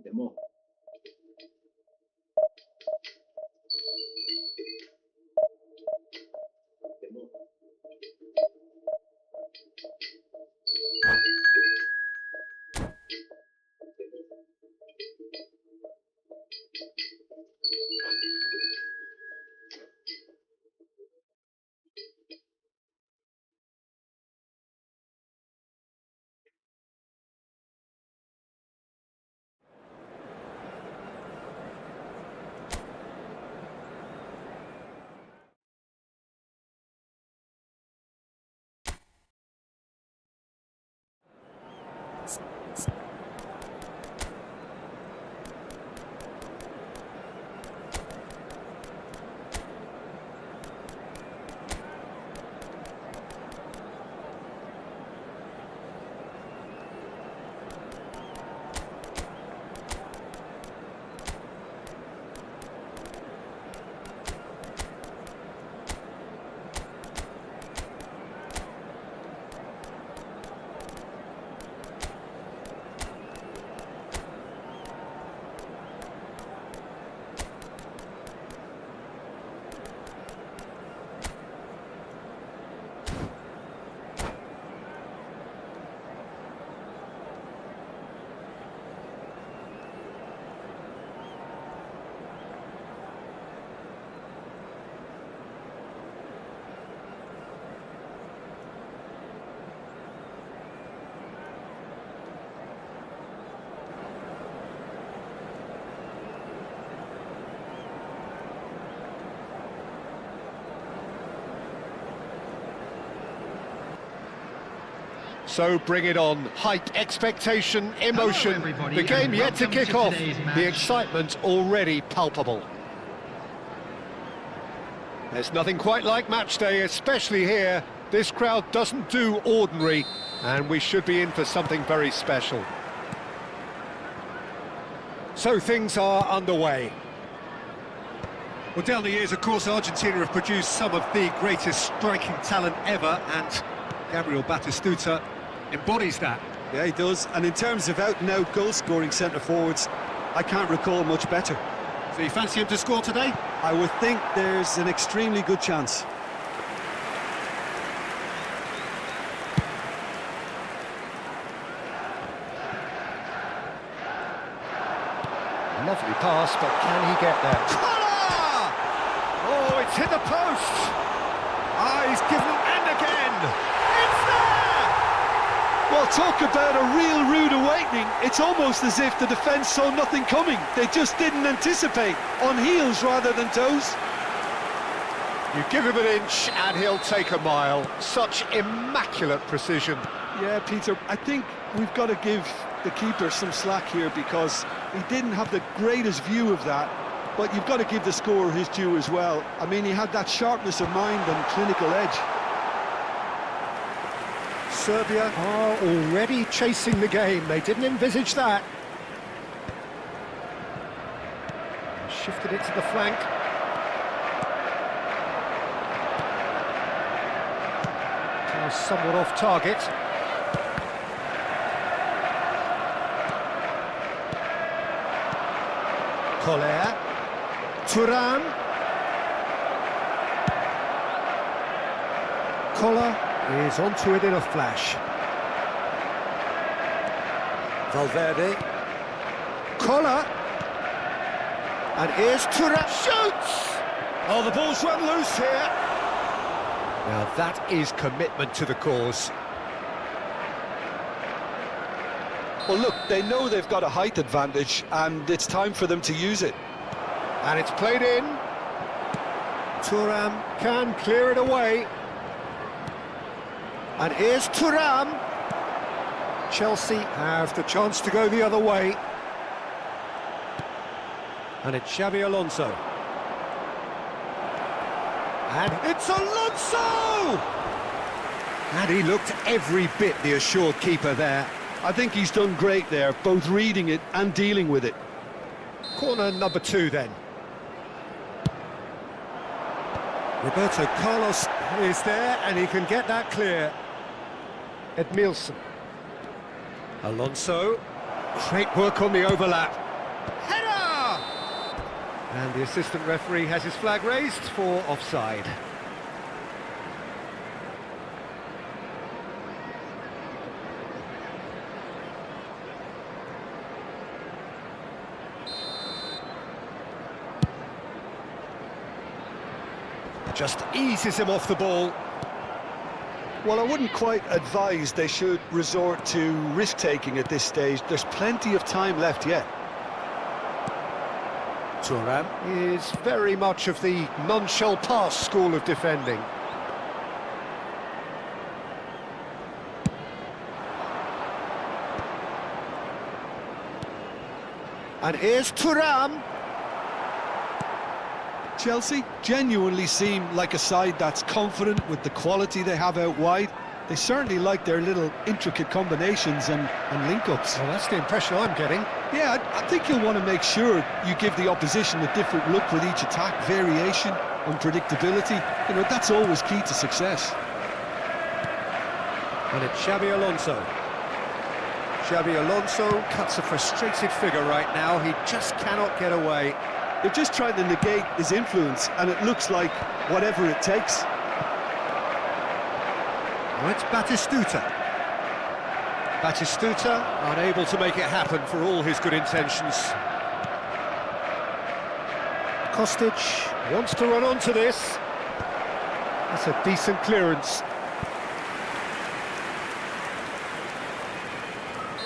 Demo. So bring it on. Hype, expectation, emotion. Hello, the game yet to kick off. Match. The excitement already palpable. There's nothing quite like match day, especially here. This crowd doesn't do ordinary, and we should be in for something very special. So things are underway. Well, down the years, of course, Argentina have produced some of the greatest striking talent ever, and Gabriel Batistuta embodies that. Yeah, he does. And in terms of out-and-out goal-scoring centre-forwards, I can't recall much better. So you fancy him to score today? I would think there's an extremely good chance. Lovely pass, but can he get there? Oh, it's hit the post! Ah, he's given and again! It's there! Well, talk about a real rude awakening. It's almost as if the defence saw nothing coming. They just didn't anticipate, on heels rather than toes. You give him an inch and he'll take a mile. Such immaculate precision. Yeah, Peter, I think we've got to give the keeper some slack here because he didn't have the greatest view of that, but you've got to give the scorer his due as well. I mean, he had that sharpness of mind and clinical edge. Serbia are already chasing the game. They didn't envisage that. Shifted it to the flank. Now somewhat off target. Koller. Thuram. Koller is onto it in a flash. Valverde. Koller. And here's Thuram. Shoots! Oh, the ball's run loose here. Now that is commitment to the cause. Well, look, they know they've got a height advantage, and it's time for them to use it. And it's played in. Thuram can clear it away. And here's Thuram. Chelsea have the chance to go the other way. And it's Xabi Alonso. And it's Alonso! And he looked every bit the assured keeper there. I think he's done great there, both reading it and dealing with it. Corner number 2 then. Roberto Carlos is there and he can get that clear. Edmilson. Alonso. Great work on the overlap. Header! And the assistant referee has his flag raised for offside. Just eases him off the ball. Well, I wouldn't quite advise they should resort to risk-taking at this stage. There's plenty of time left yet. Thuram is very much of the none-shall-pass school of defending. And here's Thuram. Chelsea genuinely seem like a side that's confident with the quality they have out wide. They certainly like their little intricate combinations and link-ups. Well, that's the impression I'm getting. Yeah, I think you'll want to make sure you give the opposition a different look with each attack, variation, unpredictability. You know, that's always key to success. And it's Xabi Alonso. Xabi Alonso cuts a frustrated figure right now. He just cannot get away. They're just trying to negate his influence, and it looks like whatever it takes. Well, it's Batistuta. Batistuta unable to make it happen for all his good intentions. Kostic wants to run onto this. That's a decent clearance.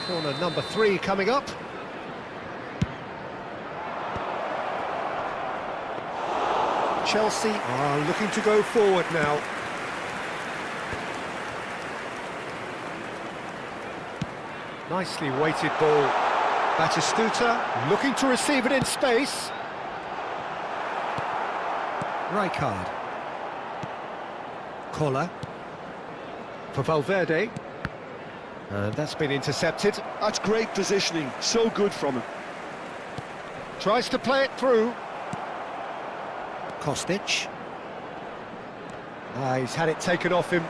Corner number 3 coming up. Chelsea are looking to go forward now. Nicely weighted ball. Batistuta looking to receive it in space. Rijkaard. Koller. For Valverde. And that's been intercepted. That's great positioning, so good from him. Tries to play it through. Kostic. He's had it taken off him.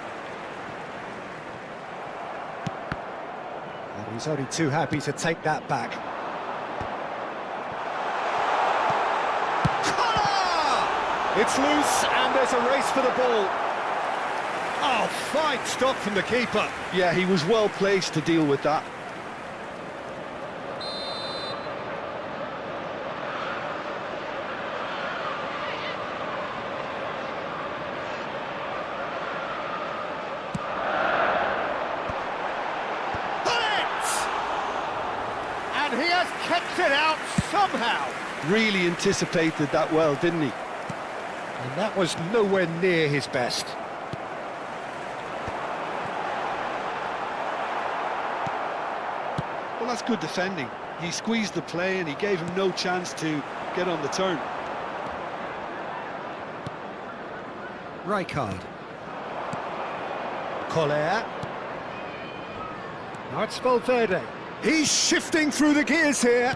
And he's only too happy to take that back. Koller! It's loose and there's a race for the ball. Oh, fine stop from the keeper. Yeah, he was well placed to deal with that. And he has kept it out somehow. Really anticipated that well, didn't he? And that was nowhere near his best. Well, that's good defending. He squeezed the play and he gave him no chance to get on the turn. Rijkaard. Koller. Now it's Valverde. He's shifting through the gears here.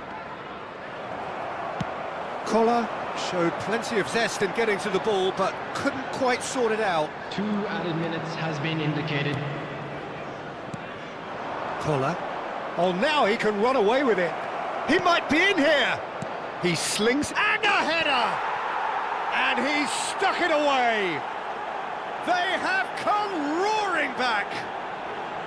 Koller showed plenty of zest in getting to the ball, but couldn't quite sort it out. 2 added minutes has been indicated. Koller. Oh, now he can run away with it. He might be in here. He slings and a header. And he's stuck it away. They have come roaring back.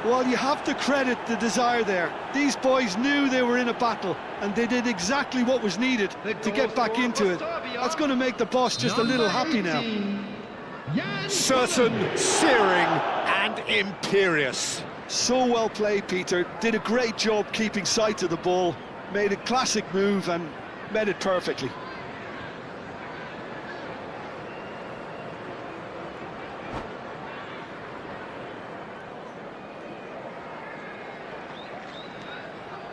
Well, you have to credit the desire there. These boys knew they were in a battle, and they did exactly what was needed to get back into it. That's going to make the boss just a little happy now. Certain, searing, and imperious. So well played, Peter. Did a great job keeping sight of the ball. Made a classic move and met it perfectly.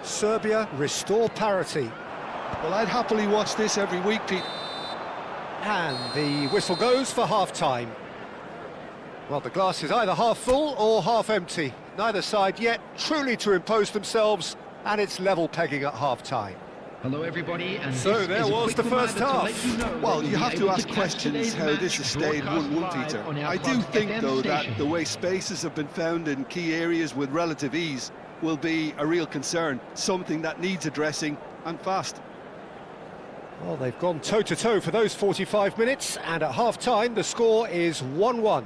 Serbia restore parity. Well, I'd happily watch this every week, Pete. And the whistle goes for half-time. Well, the glass is either half full or half empty. Neither side yet truly to impose themselves, and it's level pegging at half-time. Hello, everybody, and So this there is a was quick the first reminder to half. let you know Well, that you you'll have be to able ask catch questions today's how this has match stayed 1-1, broadcast Peter. live on our I do club's think, FM though, that station. the way spaces have been found in key areas with relative ease will be a real concern, something that needs addressing, and fast. Well, they've gone toe-to-toe for those 45 minutes, and at half-time the score is 1-1.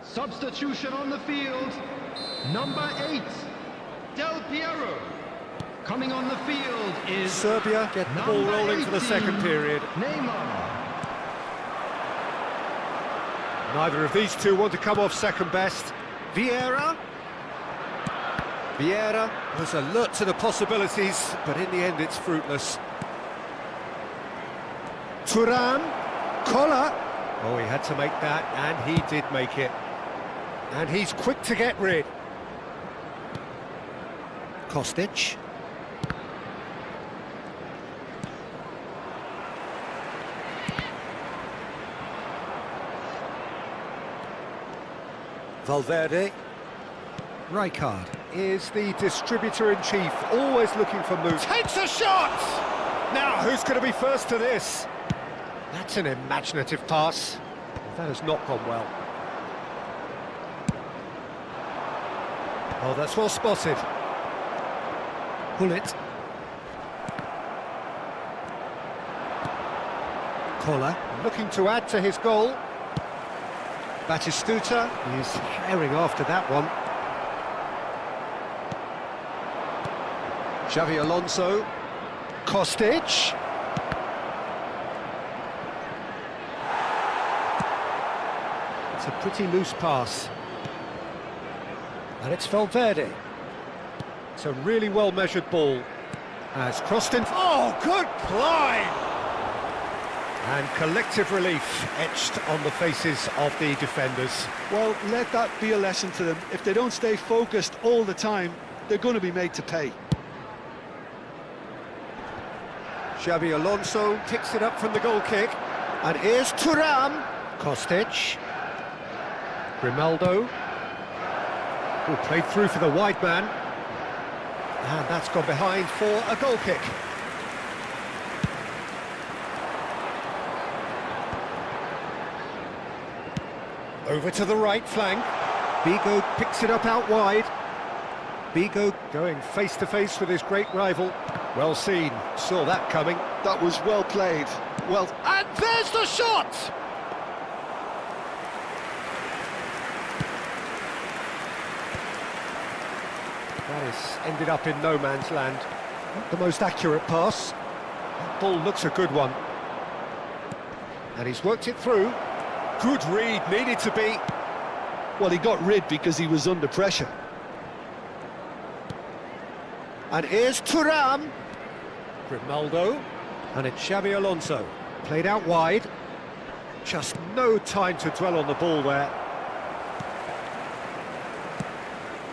Substitution on the field. Number 8, Del Piero. Coming on the field is Serbia get the ball number rolling for the 18, second period. Neymar. Neither of these two want to come off second best. Vieira was alert to the possibilities, but in the end it's fruitless. Thuram, Kola. Oh, he had to make that, and he did make it. And he's quick to get rid. Kostic. Valverde. Rijkaard is the distributor-in-chief, always looking for moves. Takes a shot! Now, who's going to be first to this? That's an imaginative pass. That has not gone well. Oh, that's well spotted. Hullet. Kola looking to add to his goal. Batistuta is herring after that one. Xavi Alonso. Kostic. It's a pretty loose pass. And it's Valverde. It's a really well-measured ball. Has crossed in. Oh, good climb! And collective relief etched on the faces of the defenders. Well, let that be a lesson to them. If they don't stay focused all the time, they're going to be made to pay. Xavi Alonso picks it up from the goal kick. And here's Thuram. Kostic. Grimaldo. Oh, played through for the wide man. And that's gone behind for a goal kick. Over to the right flank. Bigo picks it up out wide. Bigo going face-to-face with his great rival. Well seen, saw that coming. That was well played. Well, And there's the shot! That is ended up in no man's land. Not the most accurate pass. That ball looks a good one. And he's worked it through. Good read, needed to be. well, he got rid because he was under pressure. And here's Thuram. Grimaldo. And it's Xavi Alonso. Played out wide. Just no time to dwell on the ball there.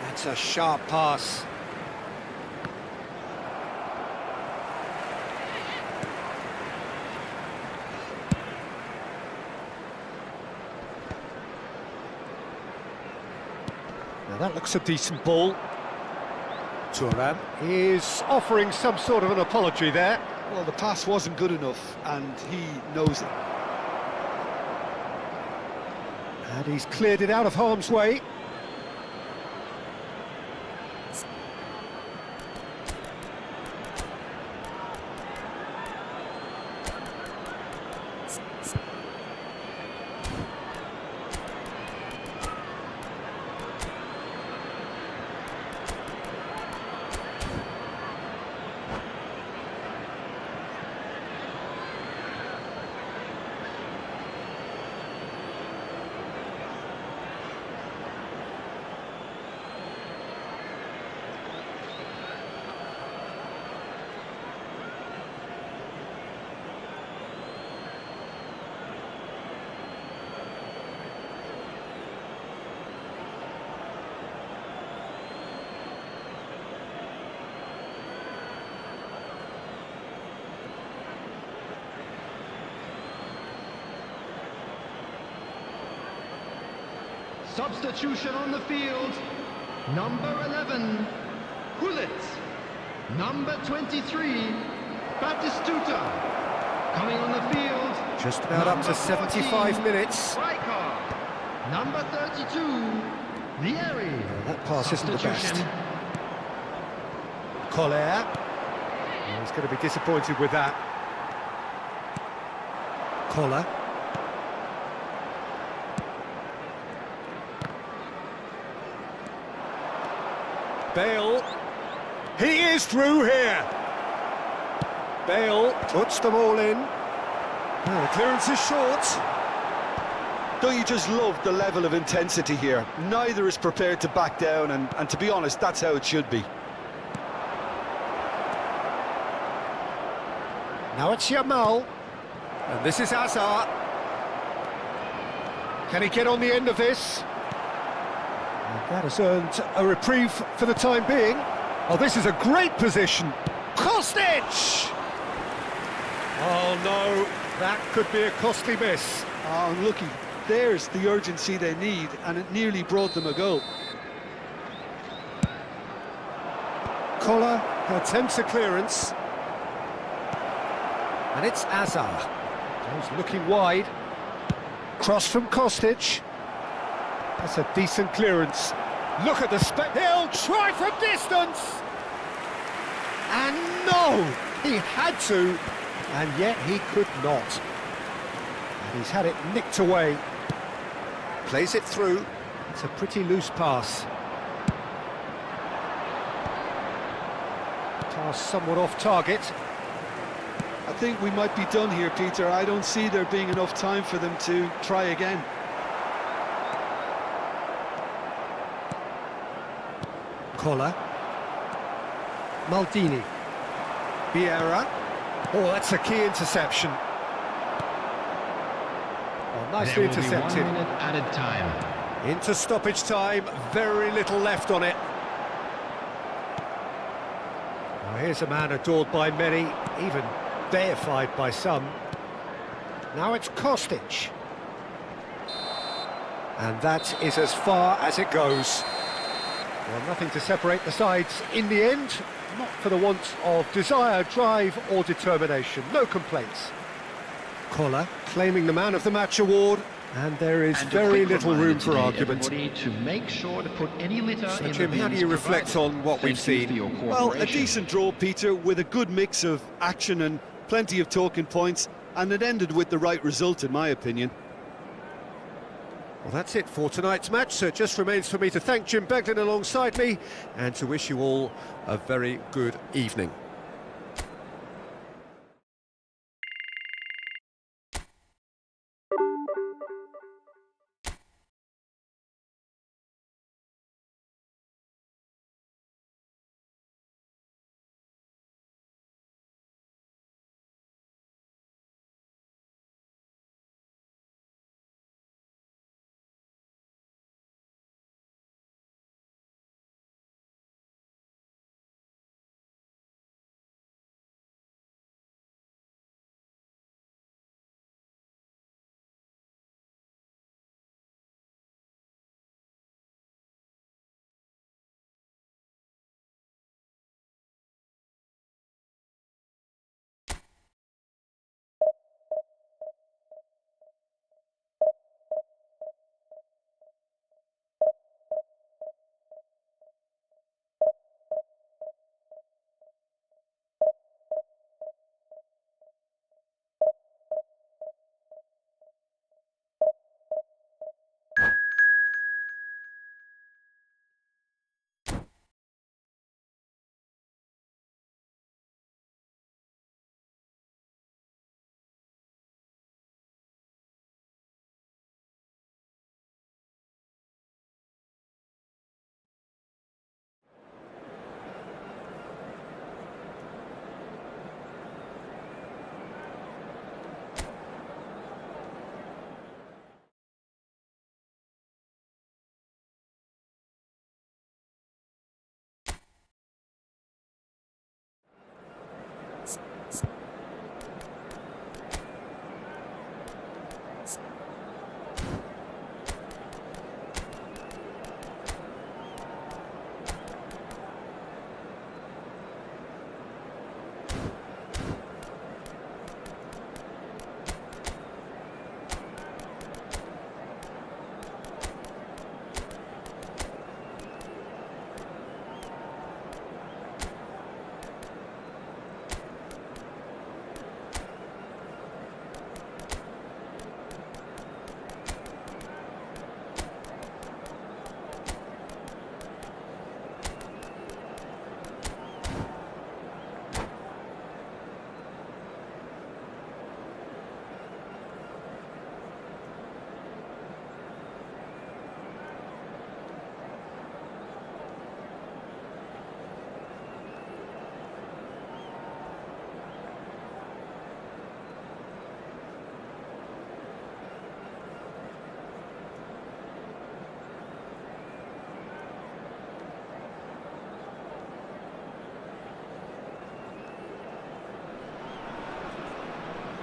That's a sharp pass. Now that looks a decent ball. Thuram is offering some sort of an apology there. Well, the pass wasn't good enough, and he knows it. And he's cleared it out of harm's way. Substitution on the field. Number 11, Hullet. Number 23, Batistuta. Coming on the field. Just about up to 75 14, minutes. Striker. Number 32, Lieri. Well, that pass isn't the best. Substitution. Collier. Well, he's going to be disappointed with that. Collar. Bale. He is through here. Bale puts them all in. Oh, the clearance is short. Don't you just love the level of intensity here? Neither is prepared to back down, and to be honest, that's how it should be. Now it's Yamal. And this is Hazard. Can he get on the end of this? And that has earned a reprieve for the time being. Oh, this is a great position. Kostic! Oh no, that could be a costly miss. Oh, unlucky. There's the urgency they need, and it nearly brought them a goal. Collar attempts a clearance. And it's Hazard. He's looking wide. Cross from Kostic. That's a decent clearance. Look at the he'll try from distance! And no! He had to, and yet he could not. And he's had it nicked away. Plays it through. It's a pretty loose pass. Pass somewhat off target. I think we might be done here, Peter. I don't see there being enough time for them to try again. Collar. Maldini. Vieira. Oh, that's a key interception. Oh, nicely There will be intercepted. 1 minute added time. Into stoppage time, very little left on it. Well, here's a man adored by many, even deified by some. Now it's Kostic. And that is as far as it goes. Well, nothing to separate the sides in the end, not for the want of desire, drive or determination. No complaints. Collar claiming the Man of the Match award, and there is And a very quick little reminder room for today, argument. everybody, to make sure to put any litter So, in Jim, the how do bins you reflect provided. on what we've Thank you seen? for your Well, a cooperation. decent draw, Peter, with a good mix of action and plenty of talking points, and it ended with the right result, in my opinion. Well, that's it for tonight's match, so it just remains for me to thank Jim Beglin alongside me and to wish you all a very good evening.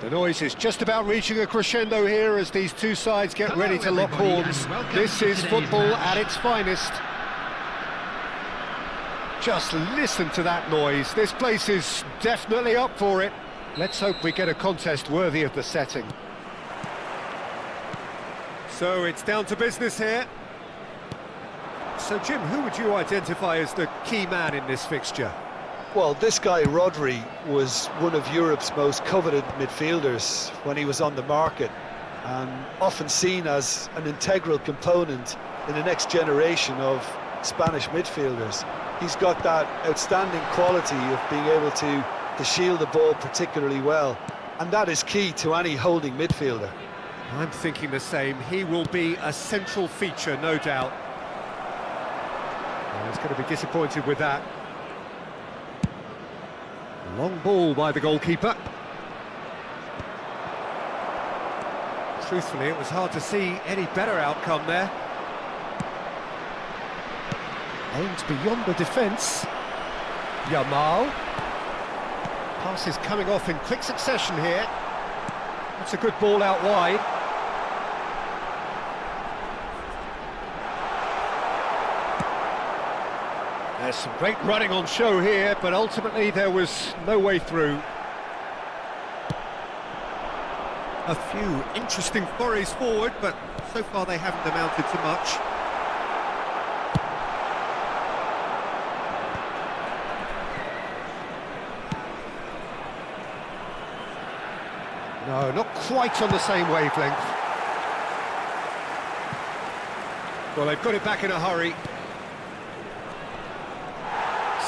The noise is just about reaching a crescendo here as these two sides get ready to lock everybody, horns. and welcome This to is today's football match. at its finest. Just listen to that noise. This place is definitely up for it. Let's hope we get a contest worthy of the setting. So it's down to business here. So Jim, who would you identify as the key man in this fixture? Well, this guy, Rodri, was one of Europe's most coveted midfielders when he was on the market, and often seen as an integral component in the next generation of Spanish midfielders. He's got that outstanding quality of being able to shield the ball particularly well, and that is key to any holding midfielder. I'm thinking the same. He will be a central feature, no doubt. Well, he's going to be disappointed with that. Long ball by the goalkeeper. Truthfully, it was hard to see any better outcome there. Aims beyond the defence. Yamal. Pass is coming off in quick succession here. That's a good ball out wide. There's some great running on show here, but ultimately there was no way through. A few interesting forays forward, but so far they haven't amounted to much. No, not quite on the same wavelength. Well, they've got it back in a hurry.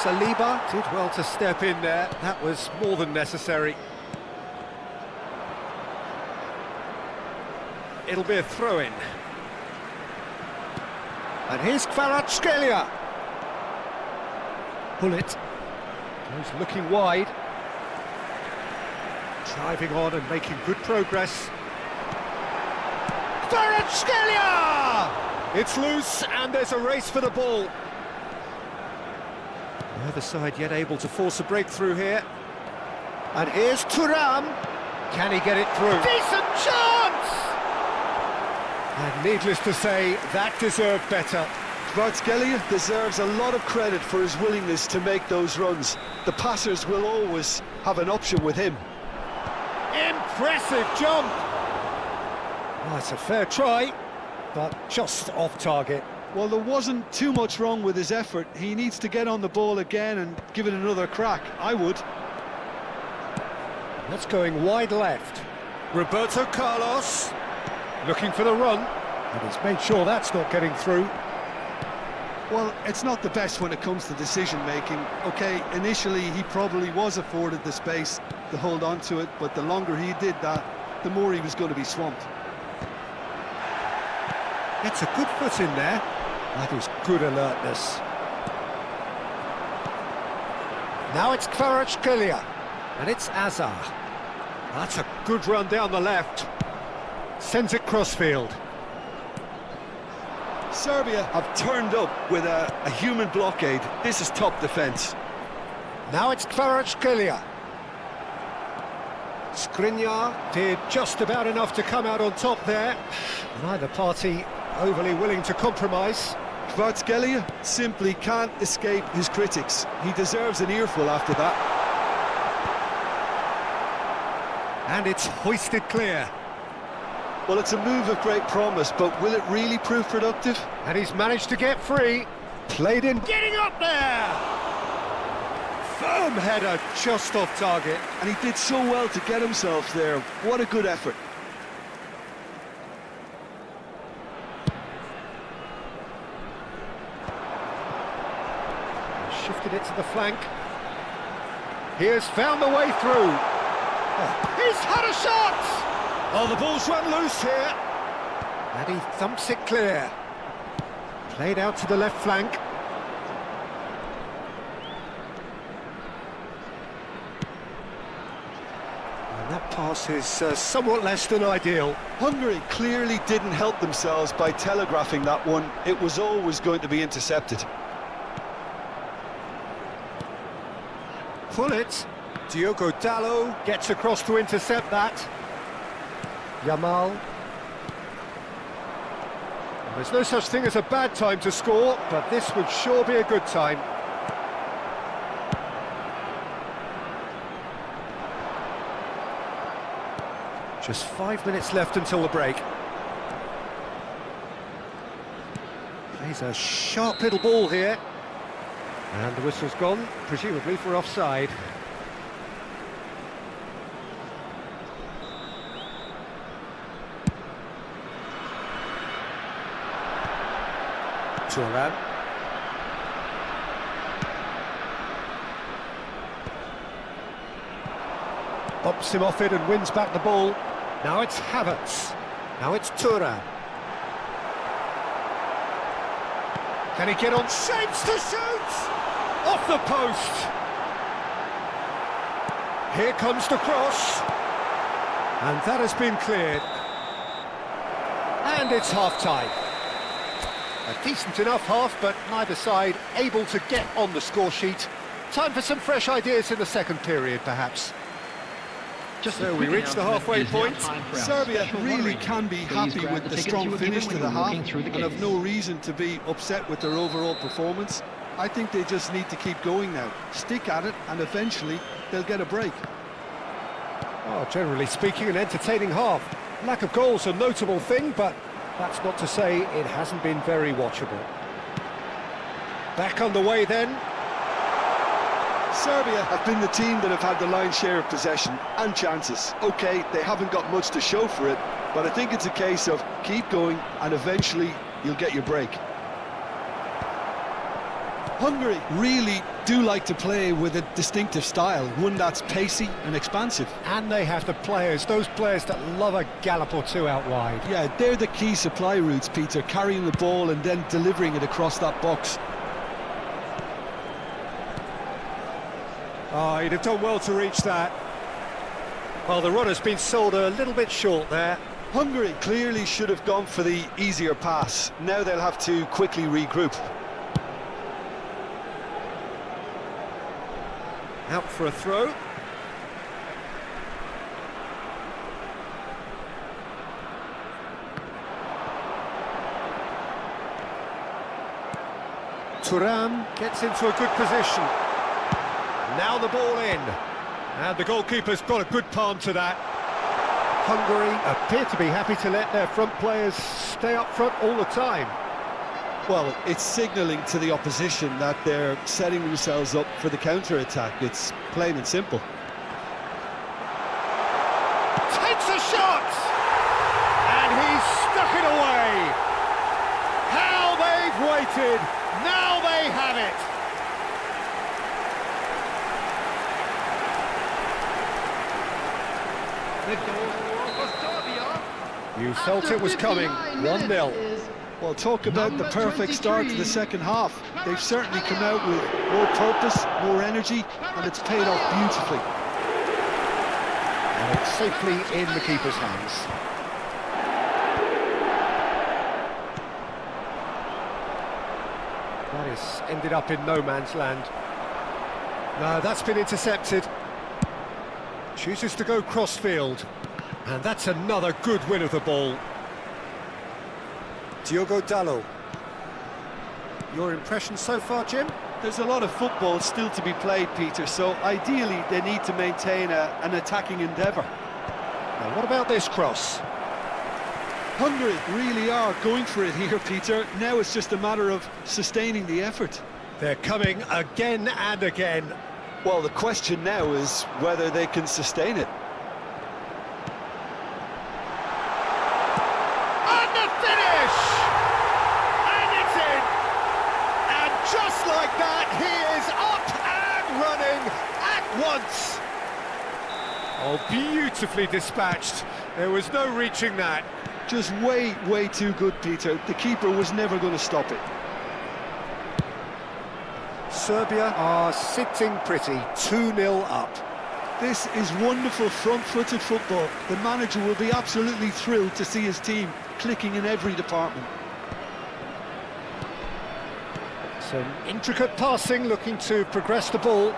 Saliba did well to step in there. That was more than necessary. It'll be a throw-in. And here's Kvaratskhelia. Bullet. He's looking wide. Driving on and making good progress. Kvaratskhelia! It's loose and there's a race for the ball. The other side yet able to force a breakthrough here. And here's Thuram. Can he get it through? Decent chance! And needless to say, that deserved better. Kvaratskhelia deserves a lot of credit for his willingness to make those runs. The passers will always have an option with him. Impressive jump! Well, it's a fair try, but just off target. Well, there wasn't too much wrong with his effort. He needs to get on the ball again and give it another crack. I would. That's going wide left. Roberto Carlos looking for the run, and he's made sure that's not getting through. Well, it's not the best when it comes to decision-making. OK, initially he probably was afforded the space to hold on to it, but the longer he did that, the more he was going to be swamped. Gets a good foot in there. That is good alertness. Now it's Kvaratskhelia, and it's Azar. That's a good run down the left. Sends it crossfield. Serbia have turned up with a human blockade. This is top defence. Now it's Kvaratskhelia. Skriniar did just about enough to come out on top there. Neither party overly willing to compromise. Kvaratskhelia simply can't escape his critics. He deserves an earful after that. And it's hoisted clear. Well, it's a move of great promise, but will it really prove productive? And he's managed to get free. Played in, getting up there! Firm header, just off target. And he did so well to get himself there. What a good effort. Shifted it to the flank. He has found the way through. Oh, he's had a shot! Oh, the ball's run loose here. And he thumps it clear. Played out to the left flank. And that pass is somewhat less than ideal. Hungary clearly didn't help themselves by telegraphing that one. It was always going to be intercepted. Pull it. Diogo Dalot gets across to intercept that. Yamal. There's no such thing as a bad time to score, but this would sure be a good time. Just 5 minutes left until the break. Plays a sharp little ball here. And the whistle's gone, presumably for offside. Turan. Bumps him off it and wins back the ball. Now it's Havertz. Now it's Turan. Can he get on? Shapes to shoot! Off the post! Here comes the cross. And that has been cleared. And it's half-time. A decent enough half, but neither side able to get on the score sheet. Time for some fresh ideas in the second period, perhaps. So we reach the halfway point. Serbia really can be happy with the strong finish to the half and have no reason to be upset with their overall performance. I think they just need to keep going now. Stick at it, and eventually they'll get a break. Oh, generally speaking, an entertaining half. Lack of goals a notable thing, but that's not to say it hasn't been very watchable. Back on the way then. Serbia have been the team that have had the lion's share of possession and chances. OK, they haven't got much to show for it, but I think it's a case of keep going and eventually you'll get your break. Hungary really do like to play with a distinctive style, one that's pacey and expansive. And they have the players, those players that love a gallop or two out wide. Yeah, they're the key supply routes, Peter, carrying the ball and then delivering it across that box. Oh, he'd have done well to reach that. Well, the run has been sold a little bit short there. Hungary clearly should have gone for the easier pass. Now they'll have to quickly regroup. Out for a throw. Thuram gets into a good position. Now the ball in. And the goalkeeper's got a good palm to that. Hungary appear to be happy to let their front players stay up front all the time. Well, it's signalling to the opposition that they're setting themselves up for the counter-attack. It's plain and simple. Takes a shot! And he's stuck it away! How they've waited! Now they have it! The goal for Serbia. You felt it was coming. 1-0. Well, talk about the perfect start to the second half. They've certainly come out with more purpose, more energy, and it's paid off beautifully. And it's safely in the keeper's hands. That has ended up in no man's land. No, that's been intercepted. Chooses to go cross-field. And that's another good win of the ball. Diogo Dalot. Your impression so far, Jim? There's a lot of football still to be played, Peter, so ideally they need to maintain an attacking endeavour. Now, what about this cross? Hungary really are going for it here, Peter. Now it's just a matter of sustaining the effort. They're coming again and again. Well, the question now is whether they can sustain it. And the finish! And it's in! And just like that, he is up and running at once! Oh, beautifully dispatched. There was no reaching that. Just way too good, Peter. The keeper was never going to stop it. Serbia are sitting pretty, 2-0 up. This is wonderful front-footed football. The manager will be absolutely thrilled to see his team clicking in every department. Some intricate passing, looking to progress the ball.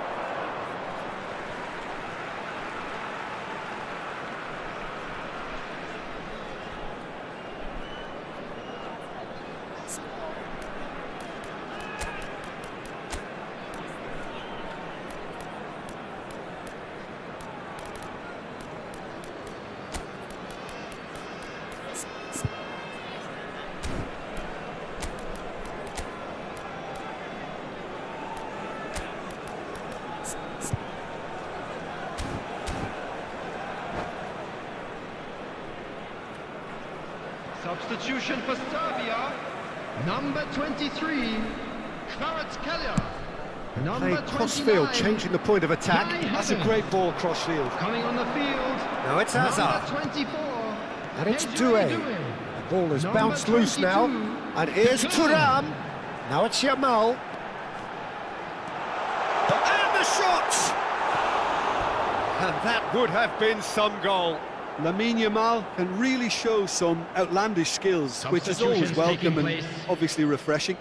Substitution for Serbia, number 23, Kvaratskhelia. Number Play cross-field, 29, changing the point of attack. That's a great ball cross-field. coming on the field. Now it's Number Hazard. 24, And it's Due. Doué. The ball has Number bounced loose 22, now. And here's Thuram. Now it's Yamal. And the shot! And that would have been some goal. Lamine Yamal can really show some outlandish skills, which is always Substitutions welcome taking and place. obviously refreshing.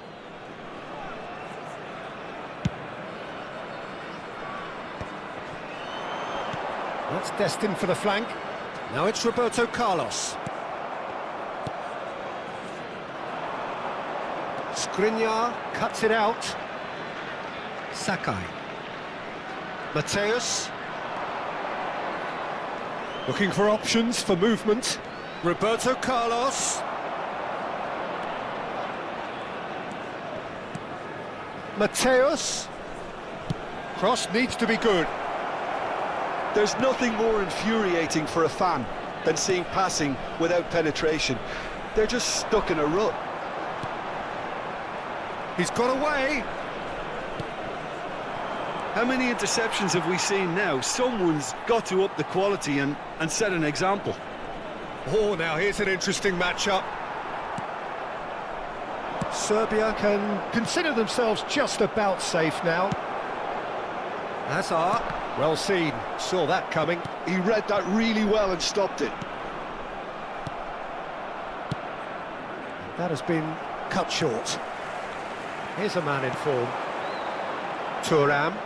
That's destined for the flank. Now it's Roberto Carlos. Skriniar cuts it out. Sakai. Mateus. Looking for options for movement. Roberto Carlos. Mateus. Cross needs to be good. There's nothing more infuriating for a fan than seeing passing without penetration. They're just stuck in a rut. He's got away. How many interceptions have we seen now? Someone's got to up the quality and set an example. Oh, now here's an interesting matchup. Serbia can consider themselves just about safe now. Hazard, well seen, saw that coming. He read that really well and stopped it. That has been cut short. Here's a man in form. Thuram.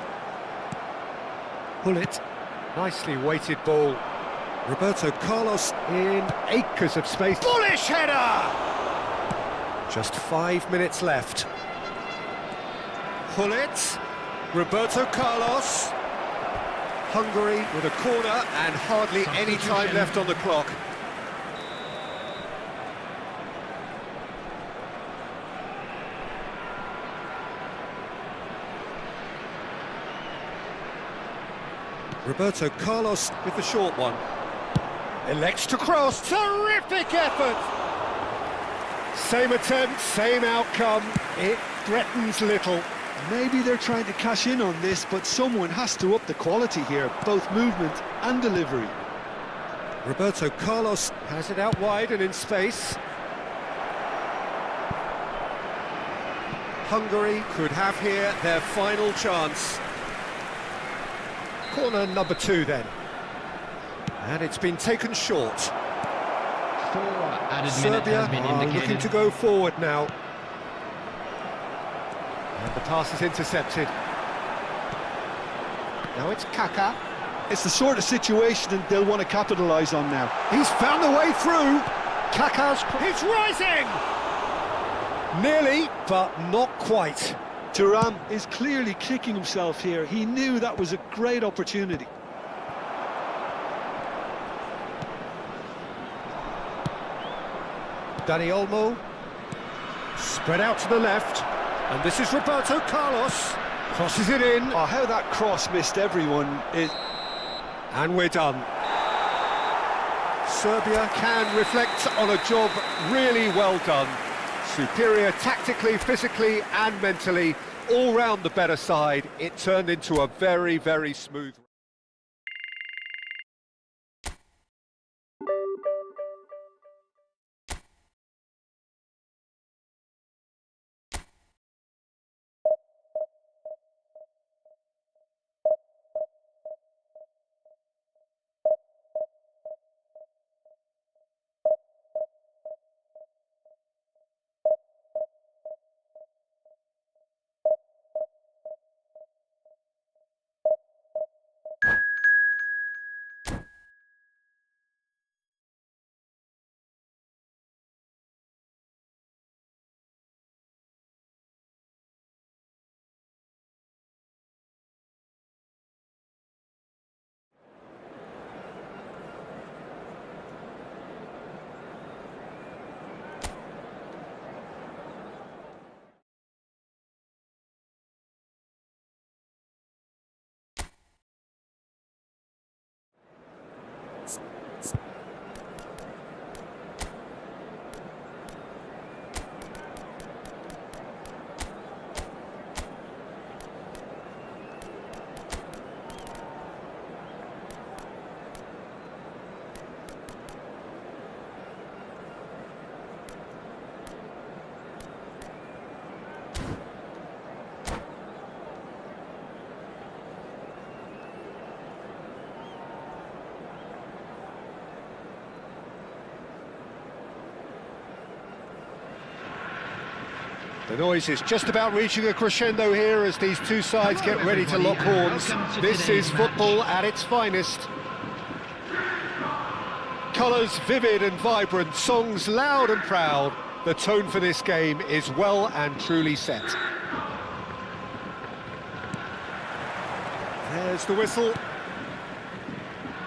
Hullet. Nicely weighted ball. Roberto Carlos in acres of space. Bullish header! Just 5 minutes left. Hullet. Roberto Carlos. Hungary with a corner and hardly any time left on the clock. Roberto Carlos with the short one. Elects to cross. Terrific effort! Same attempt, same outcome. It threatens little. Maybe they're trying to cash in on this, but someone has to up the quality here, both movement and delivery. Roberto Carlos has it out wide and in space. Hungary could have here their final chance. Corner number 2 then. And it's been taken short. 4 added minutes Serbia has been are indicated. looking to go forward now. And the pass is intercepted. Now it's Kaká. It's the sort of situation they'll want to capitalise on now. He's found the way through. Kaká's... He's rising! Nearly, but not quite. Thuram is clearly kicking himself here. He knew that was a great opportunity. Dani Olmo. Spread out to the left. And this is Roberto Carlos. Crosses it in. Oh, how that cross missed everyone is... And we're done. Serbia can reflect on a job really well done. Superior tactically, physically and mentally. All round the better side. It turned into a very, very smooth... The noise is just about reaching a crescendo here as these two sides get ready to lock horns. This is football at its finest. Colours vivid and vibrant, songs loud and proud. The tone for this game is well and truly set. There's the whistle.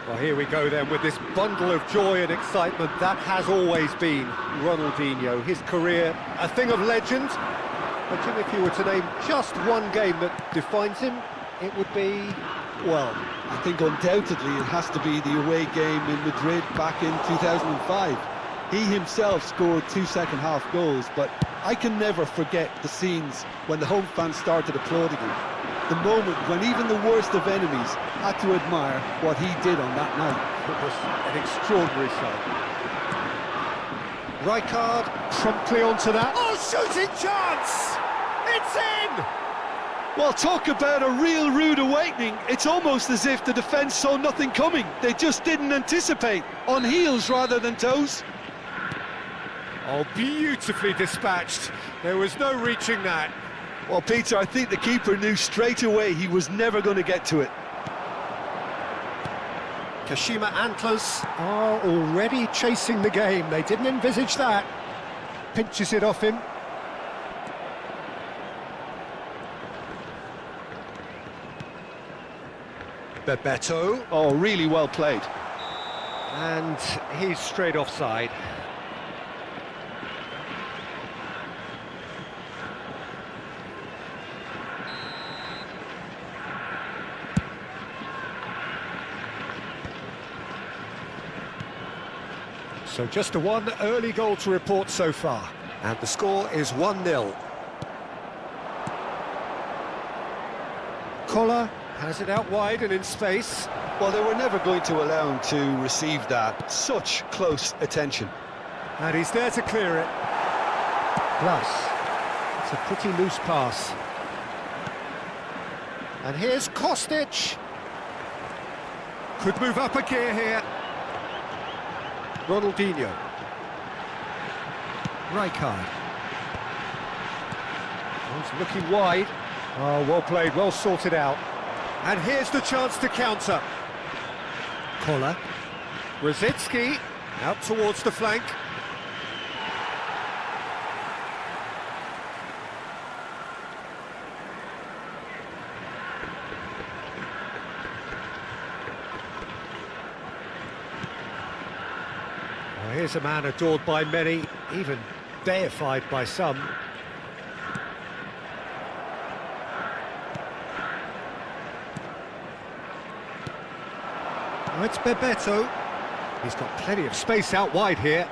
Well, here we go then with this bundle of joy and excitement. That has always been Ronaldinho. His career, a thing of legend. But Jim, if you were to name just one game that defines him, it would be, well... I think undoubtedly it has to be the away game in Madrid back in 2005. He himself scored 2 second-half goals, but I can never forget the scenes when the home fans started applauding him. The moment when even the worst of enemies had to admire what he did on that night. It was an extraordinary sight. Rijkaard promptly onto that. Oh, shooting chance! It's in! Well, talk about a real rude awakening. It's almost as if the defence saw nothing coming. They just didn't anticipate. On heels rather than toes. Oh, beautifully dispatched. There was no reaching that. Well, Peter, I think the keeper knew straight away he was never going to get to it. Kashima Antlers are already chasing the game. They didn't envisage that. Pinches it off him. Bebeto. Oh, really well played. And he's straight offside. So just a one early goal to report so far. And the score is 1-0. Koller has it out wide and in space. Well, they were never going to allow him to receive that. Such close attention. And he's there to clear it. Plus, it's a pretty loose pass. And here's Kostic. Could move up a gear here. Ronaldinho. Rijkaard. He's looking wide. Oh, well played, well sorted out. And here's the chance to counter. Kola. Rosicki out towards the flank. Well, here's a man adored by many, even deified by some. Oh, it's Bebeto. He's got plenty of space out wide here.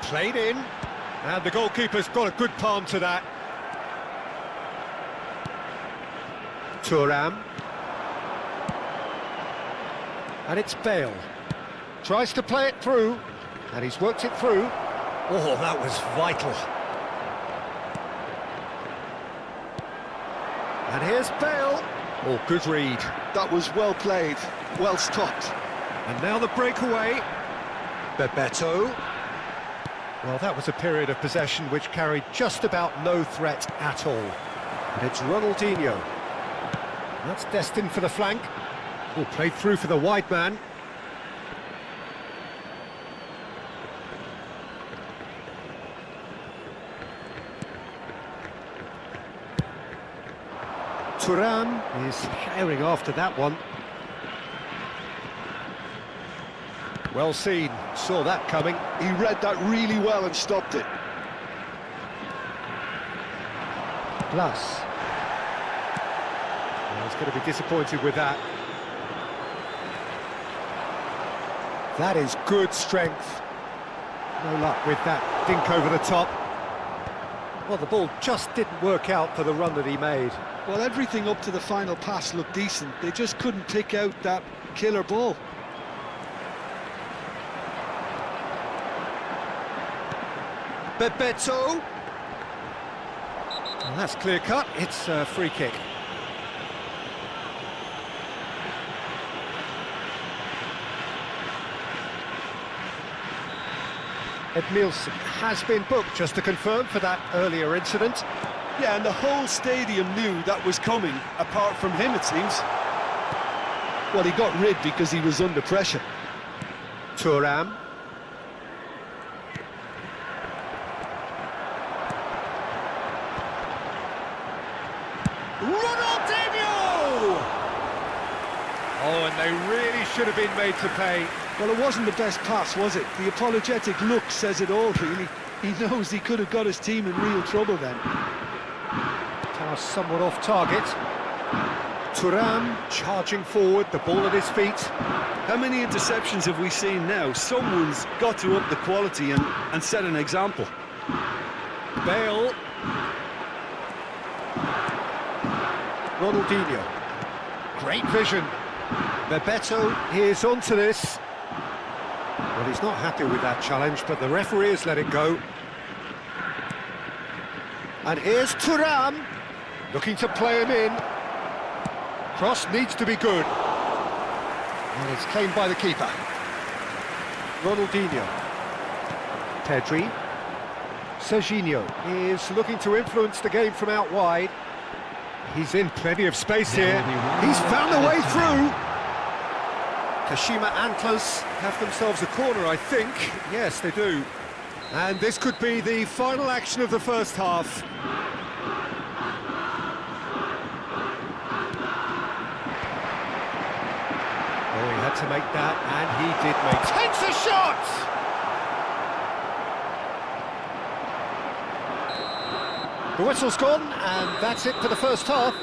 Played in, and the goalkeeper's got a good palm to that. Thuram. And it's Bale. Tries to play it through, and he's worked it through. Oh, that was vital. And here's Bale. Oh, good read. That was well played, well stopped. And now the breakaway. Bebeto. Well, that was a period of possession which carried just about no threat at all. And it's Ronaldinho. That's destined for the flank. Oh, played through for the wide man. Thuram is herring after that one. Well seen, saw that coming. He read that really well and stopped it. Plus. Well, he's going to be disappointed with that. That is good strength. No luck with that dink over the top. Well, the ball just didn't work out for the run that he made. Well, everything up to the final pass looked decent. They just couldn't pick out that killer ball. Bebeto. And that's clear cut. It's a free kick. Edmilson has been booked, just to confirm, for that earlier incident. Yeah, and the whole stadium knew that was coming, apart from him, it seems. Well, he got rid because he was under pressure. Thuram. Ronaldinho! Oh, and they really should have been made to pay. Well, it wasn't the best pass, was it? The apologetic look says it all, really. He knows he could have got his team in real trouble then. Pass somewhat off target. Thuram charging forward, the ball at his feet. How many interceptions have we seen now? Someone's got to up the quality and set an example. Bale. Ronaldinho. Great vision. Bebeto is onto this. Well, he's not happy with that challenge, but the referee has let it go. And here's Thuram, looking to play him in. Cross needs to be good. And it's claimed by the keeper. Ronaldinho. Pedri. Serginho is looking to influence the game from out wide. He's in plenty of space here. He's found a way through. Kashima Antlers have themselves a corner, I think. Yes, they do. And this could be the final action of the first half. Oh, he had to make that, and he did make it. Takes a shot! The whistle's gone, and that's it for the first half.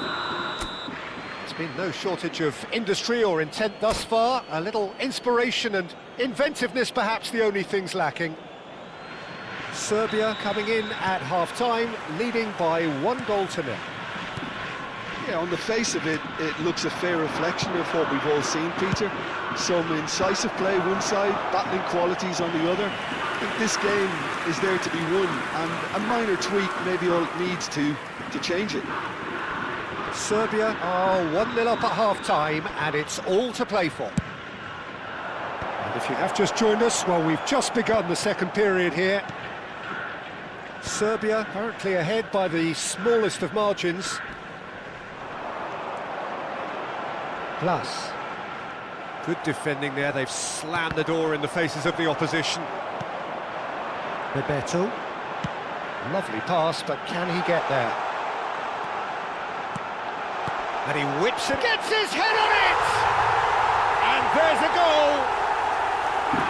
There's been no shortage of industry or intent thus far. A little inspiration and inventiveness, perhaps the only things lacking. Serbia coming in at half-time, leading by 1-0. Yeah, on the face of it, it looks a fair reflection of what we've all seen, Peter. Some incisive play one side, battling qualities on the other. I think this game is there to be won, and a minor tweak maybe all it needs to change it. Serbia are 1-0 up at half-time, and it's all to play for. And if you have just joined us, well, we've just begun the second period here. Serbia currently ahead by the smallest of margins. Plus. Good defending there, they've slammed the door in the faces of the opposition. Bebeto. Lovely pass, but can he get there? And he whips it, gets his head on it! And there's a goal!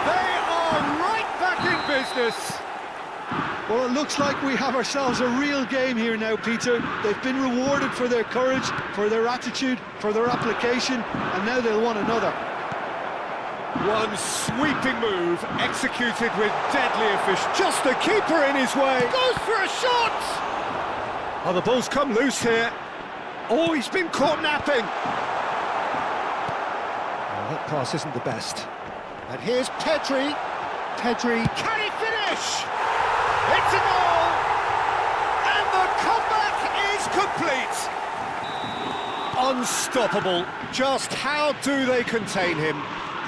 They are right back in business! Well, it looks like we have ourselves a real game here now, Peter. They've been rewarded for their courage, for their attitude, for their application, and now they'll want another. One sweeping move, executed with deadly efficiency. Just the keeper in his way! Goes for a shot! Oh, the ball's come loose here. Oh, he's been caught napping! Oh, that pass isn't the best. And here's Pedri. Pedri, can he finish? It's a goal! And the comeback is complete! Unstoppable. Just how do they contain him?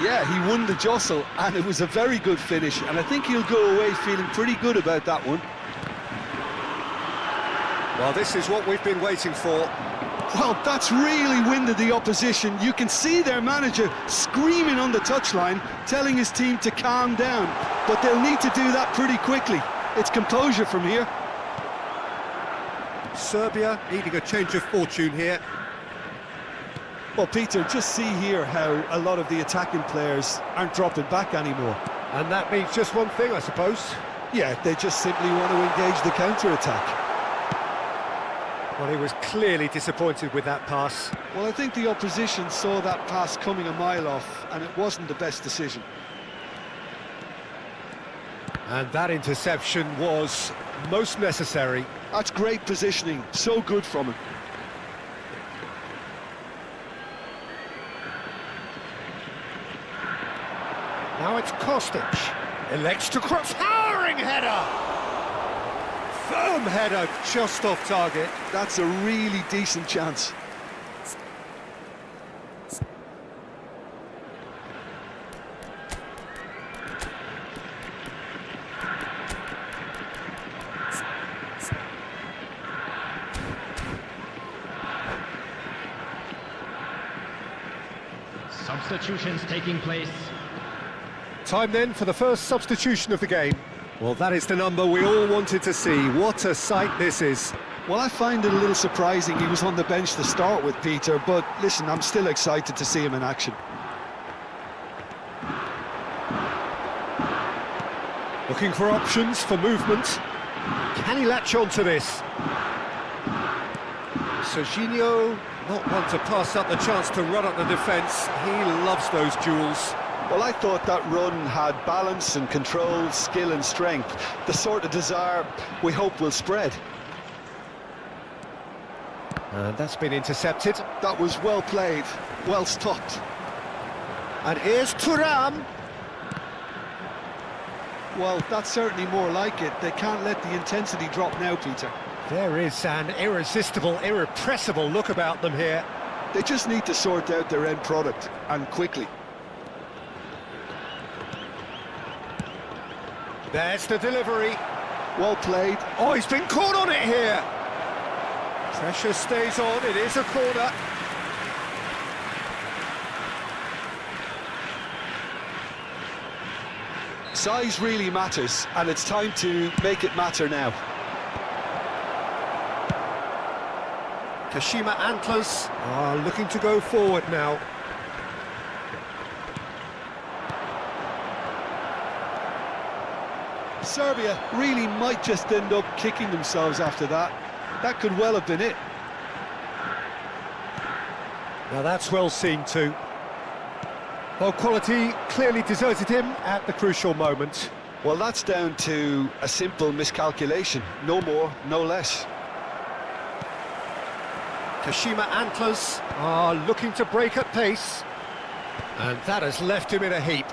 Yeah, he won the jostle, and it was a very good finish, and I think he'll go away feeling pretty good about that one. Well, this is what we've been waiting for. Well, that's really winded the opposition. You can see their manager screaming on the touchline, telling his team to calm down, but they'll need to do that pretty quickly. It's composure from here. Serbia needing a change of fortune here. Well, Peter, just see here how a lot of the attacking players aren't dropping back anymore. And that means just one thing, I suppose. Yeah, they just simply want to engage the counter-attack. Well, he was clearly disappointed with that pass. Well, I think the opposition saw that pass coming a mile off, and it wasn't the best decision. And that interception was most necessary. That's great positioning, so good from him. Now it's Kostic. Elects to cross. Towering header! Firm header, just off target. That's a really decent chance. Substitutions taking place. Time then for the first substitution of the game. Well, that is the number we all wanted to see. What a sight this is. Well, I find it a little surprising he was on the bench to start with, Peter, but listen, I'm still excited to see him in action. Looking for options for movement. Can he latch on to this? Serginho, not one to pass up the chance to run up the defence. He loves those duels. Well, I thought that run had balance and control, skill and strength. The sort of desire we hope will spread. And that's been intercepted. That was well played, well stopped. And here's Thuram. Well, that's certainly more like it. They can't let the intensity drop now, Peter. There is an irresistible, irrepressible look about them here. They just need to sort out their end product, and quickly. There's the delivery. Well played. Oh, he's been caught on it here. Pressure stays on, it is a corner. Size really matters, and it's time to make it matter now. Kashima Antlers are looking to go forward now. Serbia really might just end up kicking themselves after that. That could well have been it. Now that's well seen too. Well, quality clearly deserted him at the crucial moment. Well, that's down to a simple miscalculation. No more, no less. Kashima Antlers are looking to break at pace. And that has left him in a heap.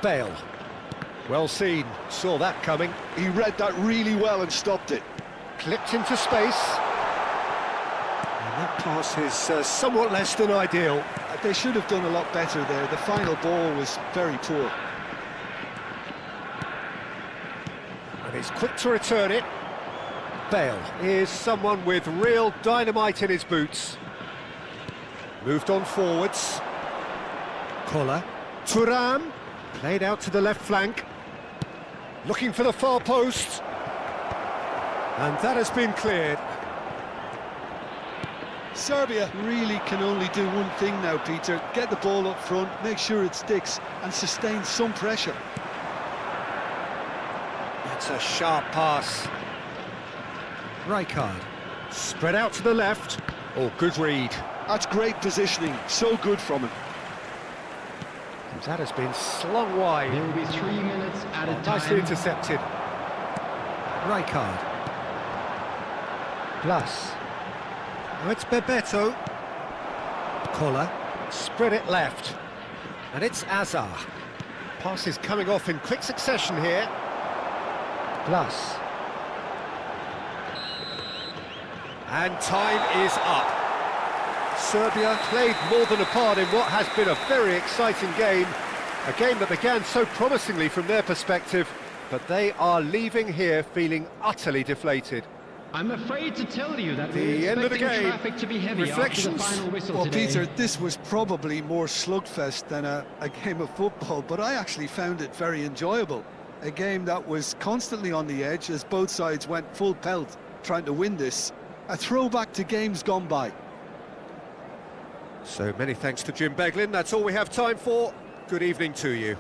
Bale. Well seen, saw that coming. He read that really well and stopped it. Clipped into space. And that pass is somewhat less than ideal. They should have done a lot better there. The final ball was very poor. And he's quick to return it. Bale is someone with real dynamite in his boots. Moved on forwards. Kola. Thuram. Played out to the left flank. Looking for the far post. And that has been cleared. Serbia really can only do one thing now, Peter. Get the ball up front, make sure it sticks, and sustain some pressure. That's a sharp pass. Rijkaard. Spread out to the left. Oh, good read. That's great positioning, so good from him. And that has been slung wide. There will be 3 minutes at a time. Nicely intercepted. Rijkaard. Plus. Oh, it's Bebeto. Kola. Spread it left. And it's Azar. Pass is coming off in quick succession here. Plus. And time is up. Serbia played more than a part in what has been a very exciting game. A game that began so promisingly from their perspective, but they are leaving here feeling utterly deflated. I'm afraid to tell you that The we're end of the expecting game. traffic to be heavy after the Reflections? final whistle Well, today. Peter, this was probably more slugfest than a game of football, but I actually found it very enjoyable. A game that was constantly on the edge as both sides went full pelt trying to win this. A throwback to games gone by. So many thanks to Jim Beglin. That's all we have time for. Good evening to you.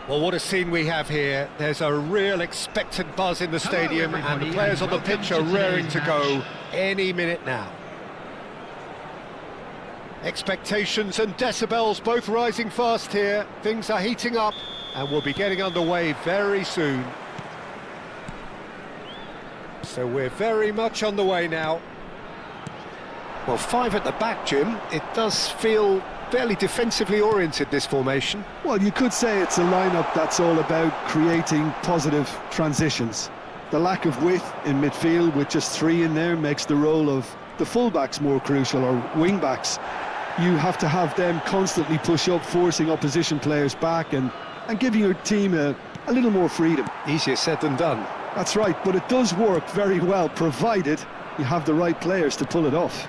Well, what a scene we have here. There's a real expectant buzz in the stadium, and the players on the pitch are raring to go any minute now. Expectations and decibels both rising fast here. Things are heating up, and we'll be getting underway very soon. So we're very much on the way now. Well, 5 at the back, Jim. It does feel fairly defensively oriented, this formation. Well, you could say it's a lineup that's all about creating positive transitions. The lack of width in midfield with just 3 in there makes the role of the fullbacks more crucial, or wing-backs. You have to have them constantly push up, forcing opposition players back and giving your team a little more freedom. Easier said than done. That's right, but it does work very well, provided you have the right players to pull it off.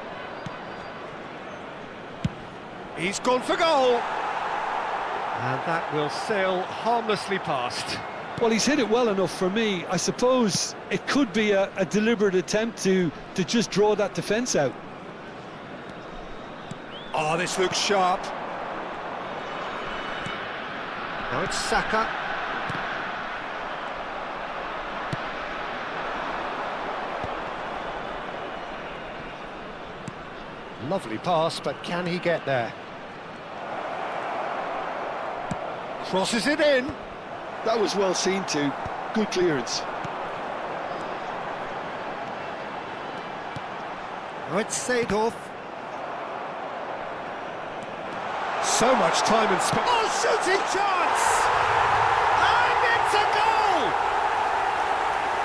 He's gone for goal! And that will sail harmlessly past. Well, he's hit it well enough for me. I suppose it could be a deliberate attempt to just draw that defence out. Oh, this looks sharp. Now it's Saka. Lovely pass, but can he get there? Crosses it in. That was well seen too. Good clearance. Now it's Seedorf. So much time and space. Oh, shooting chance! And it's a goal!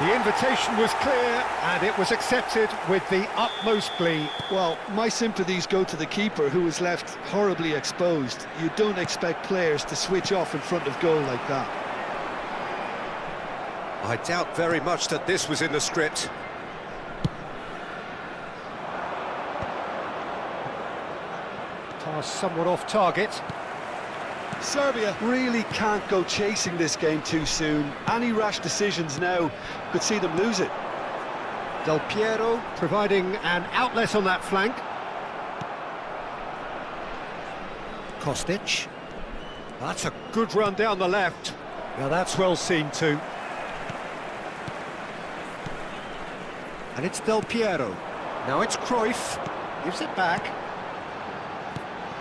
The invitation was clear, and it was accepted with the utmost glee. Well, my sympathies go to the keeper, who was left horribly exposed. You don't expect players to switch off in front of goal like that. I doubt very much that this was in the script. Pass somewhat off target. Serbia really can't go chasing this game too soon. Any rash decisions now could see them lose it. Del Piero providing an outlet on that flank. Kostic. That's a good run down the left. Now that's well seen too. And it's Del Piero. Now it's Cruyff. Gives it back.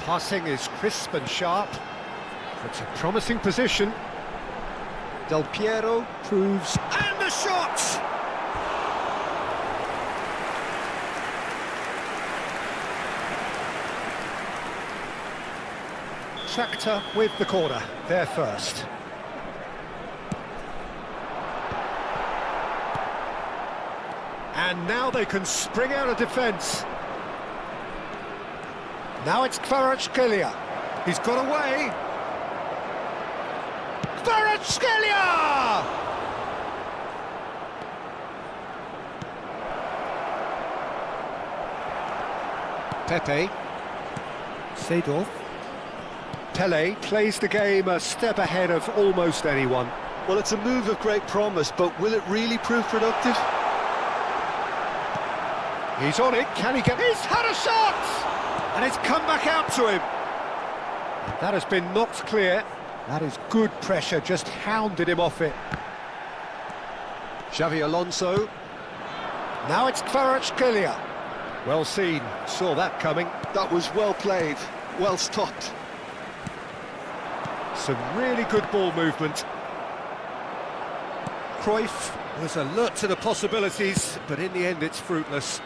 Passing is crisp and sharp. It's a promising position. Del Piero proves... And the shot! Tractor with the corner, there first. And now they can spring out of defence. Now it's Kvaratskhelia. He's got away. Kvaratskhelia! Pepe. Seedorf. Pele plays the game a step ahead of almost anyone. Well, it's a move of great promise, but will it really prove productive? He's on it, can he get... He's had a shot! And it's come back out to him. And that has been knocked clear. That is good pressure, just hounded him off it. Xavi Alonso. Now it's Kvaratskhelia. Well seen, saw that coming. That was well played, well stopped. Some really good ball movement. Cruyff was alert to the possibilities, but in the end it's fruitless.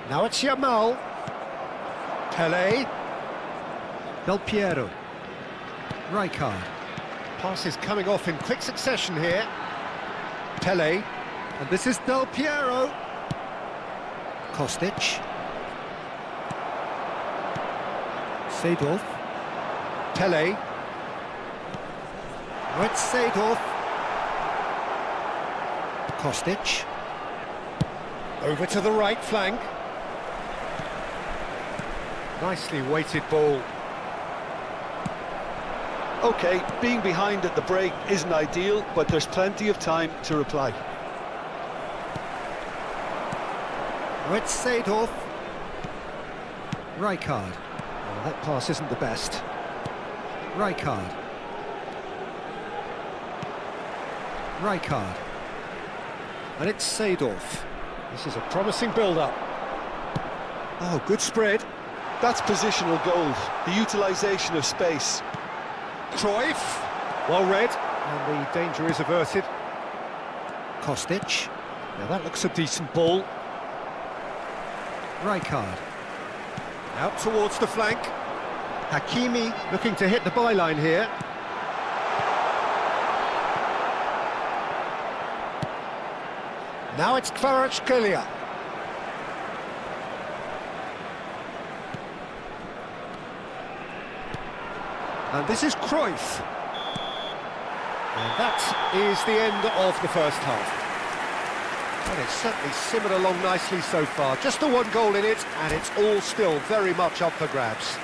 Now it's Yamal. Pele. Del Piero. Rijkaard. Passes coming off in quick succession here. Pele. And this is Del Piero. Kostic. Seedorf. Pele. Now it's Seedorf. Kostic. Over to the right flank. Nicely weighted ball. OK, being behind at the break isn't ideal, but there's plenty of time to reply. Now it's Seedorf. Rijkaard. Oh, that pass isn't the best. Rijkaard. Rijkaard. And it's Seedorf. This is a promising build-up. Oh, good spread. That's positional gold, the utilisation of space. Cruyff. Well read. And the danger is averted. Kostic. Now that looks a decent ball. Rijkaard. Out towards the flank. Hakimi looking to hit the byline here. Now it's Kvaratskhelia. And this is Cruyff. And that is the end of the first half. And it's certainly simmered along nicely so far. Just the one goal in it, and it's all still very much up for grabs.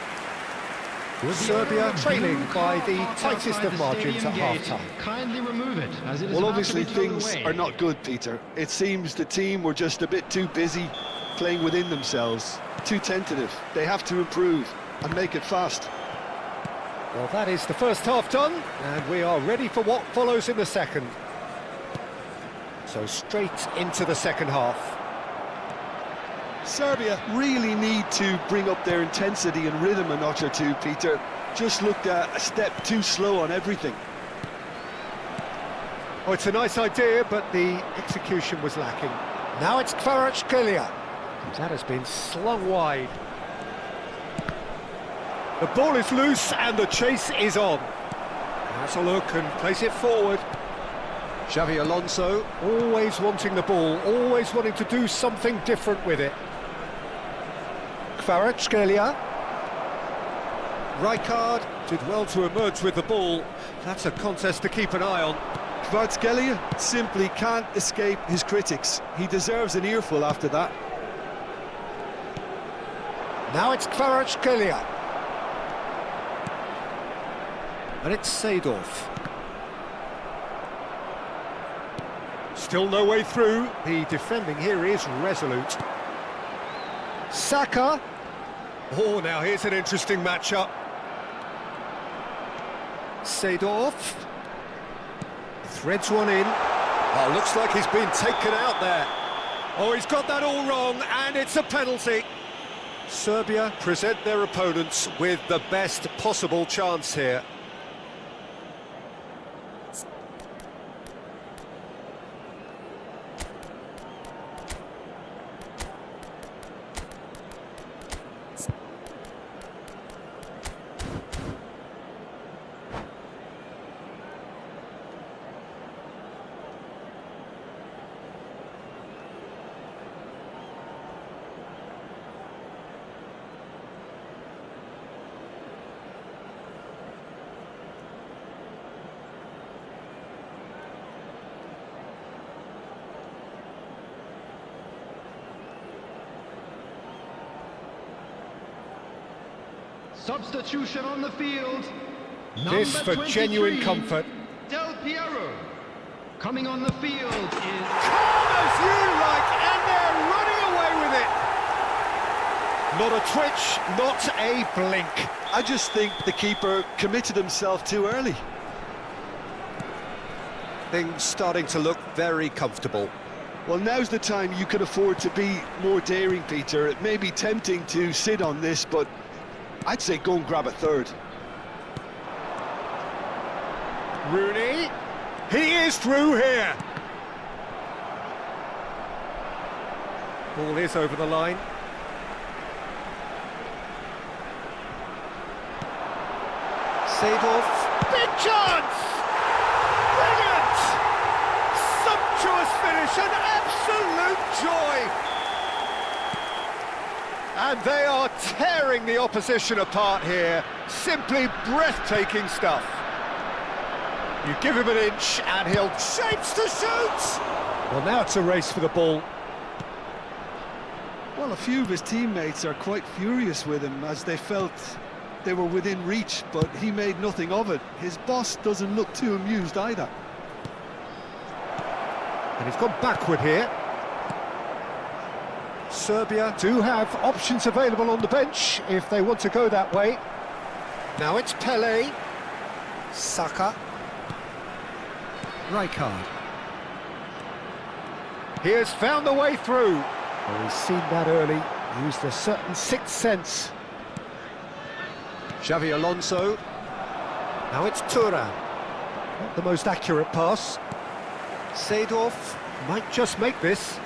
Serbia trailing by the tightest of margins at half-time. Kindly remove it, as it is Well, about obviously to be thrown things away. are not good, Peter. It seems the team were just a bit too busy playing within themselves, too tentative. They have to improve and make it fast. Well, that is the first half done, and we are ready for what follows in the second. So straight into the second half. Serbia really need to bring up their intensity and rhythm a notch or two, Peter. Just looked a step too slow on everything. Oh, it's a nice idea, but the execution was lacking. Now it's Kvaratskhelia. That has been slung wide. The ball is loose and the chase is on. That's a look and place it forward. Xavi Alonso, always wanting the ball, always wanting to do something different with it. Kvaratskhelia. Rijkaard did well to emerge with the ball. That's a contest to keep an eye on. Kvaratskhelia simply can't escape his critics. He deserves an earful after that. Now it's Kvaratskhelia. And it's Seedorf. Still no way through. The defending here is resolute. Saka. Oh, now here's an interesting matchup. Seedorf. Threads one in. Oh, looks like he's been taken out there. Oh, he's got that all wrong, and it's a penalty. Serbia present their opponents with the best possible chance here. Substitution on the field. This Number for genuine 23, comfort. Del Piero. Coming on the field is... Calm as you like, and they're running away with it. Not a twitch, not a blink. I just think the keeper committed himself too early. Things starting to look very comfortable. Well, now's the time you can afford to be more daring, Peter. It may be tempting to sit on this, but I'd say go and grab a third. Rooney, he is through here. Ball is over the line. Seedorf. Big chance! Brilliant! Sumptuous finish, an absolute joy! And they are tearing the opposition apart here. Simply breathtaking stuff. You give him an inch and he'll shapes to shoot! Well, now it's a race for the ball. Well, a few of his teammates are quite furious with him as they felt they were within reach, but he made nothing of it. His boss doesn't look too amused either. And he's gone backward here. Serbia do have options available on the bench if they want to go that way. Now it's Pele. Saka. Rijkaard. He has found the way through. Well, he's seen that early, used a certain sixth sense. Xavi Alonso. Now it's Thuram. Not the most accurate pass. Seedorf. Might just make this.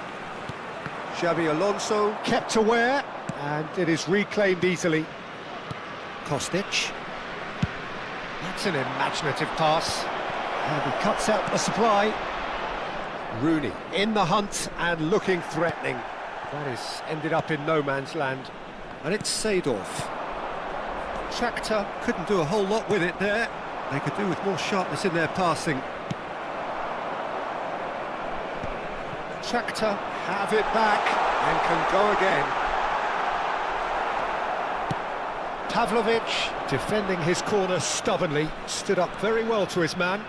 Xavi Alonso. Kept aware, and it is reclaimed easily. Kostic. That's an imaginative pass. And he cuts out the supply. Rooney. In the hunt and looking threatening. That is ended up in no man's land. And it's Seedorf. Shakhtar couldn't do a whole lot with it there. They could do with more sharpness in their passing. Shakhtar have it back and can go again. Pavlovic, defending his corner stubbornly, stood up very well to his man.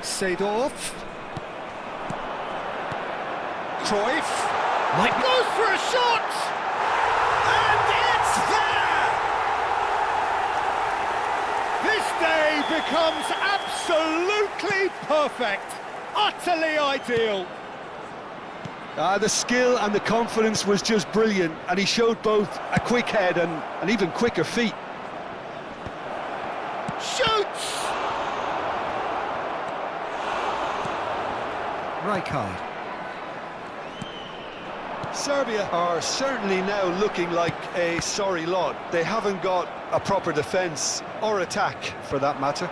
Seedorf. Cruyff might go for a shot! And it's there! This day becomes absolutely perfect, utterly ideal. The skill and the confidence was just brilliant, and he showed both a quick head and even quicker feet. Shoots! Rijkaard. Serbia are certainly now looking like a sorry lot. They haven't got a proper defence or attack, for that matter.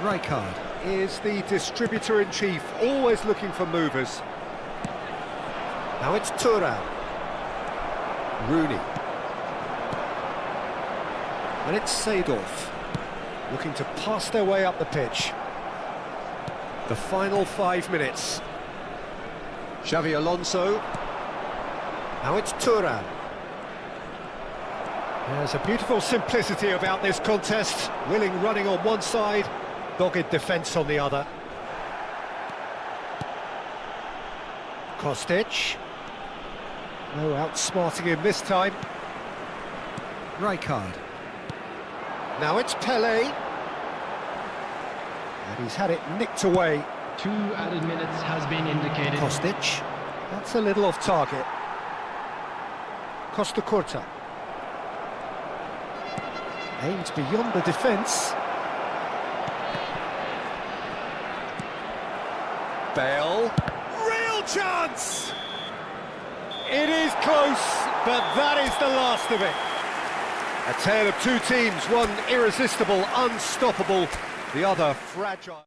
Rijkaard is the distributor-in-chief, always looking for movers. Now it's Thuram. Rooney. And it's Seedorf, looking to pass their way up the pitch. The final 5 minutes. Xavi Alonso. Now it's Thuram. There's a beautiful simplicity about this contest. Willing running on one side, dogged defence on the other. Kostic. No outsmarting him this time. Rijkaard. Now it's Pele. And he's had it nicked away. 2 added minutes has been indicated. Kostic. That's a little off target. Costa Curta. Aims beyond the defence. Bale. Real chance! It is close, but that is the last of it. A tale of two teams, one irresistible, unstoppable, the other fragile.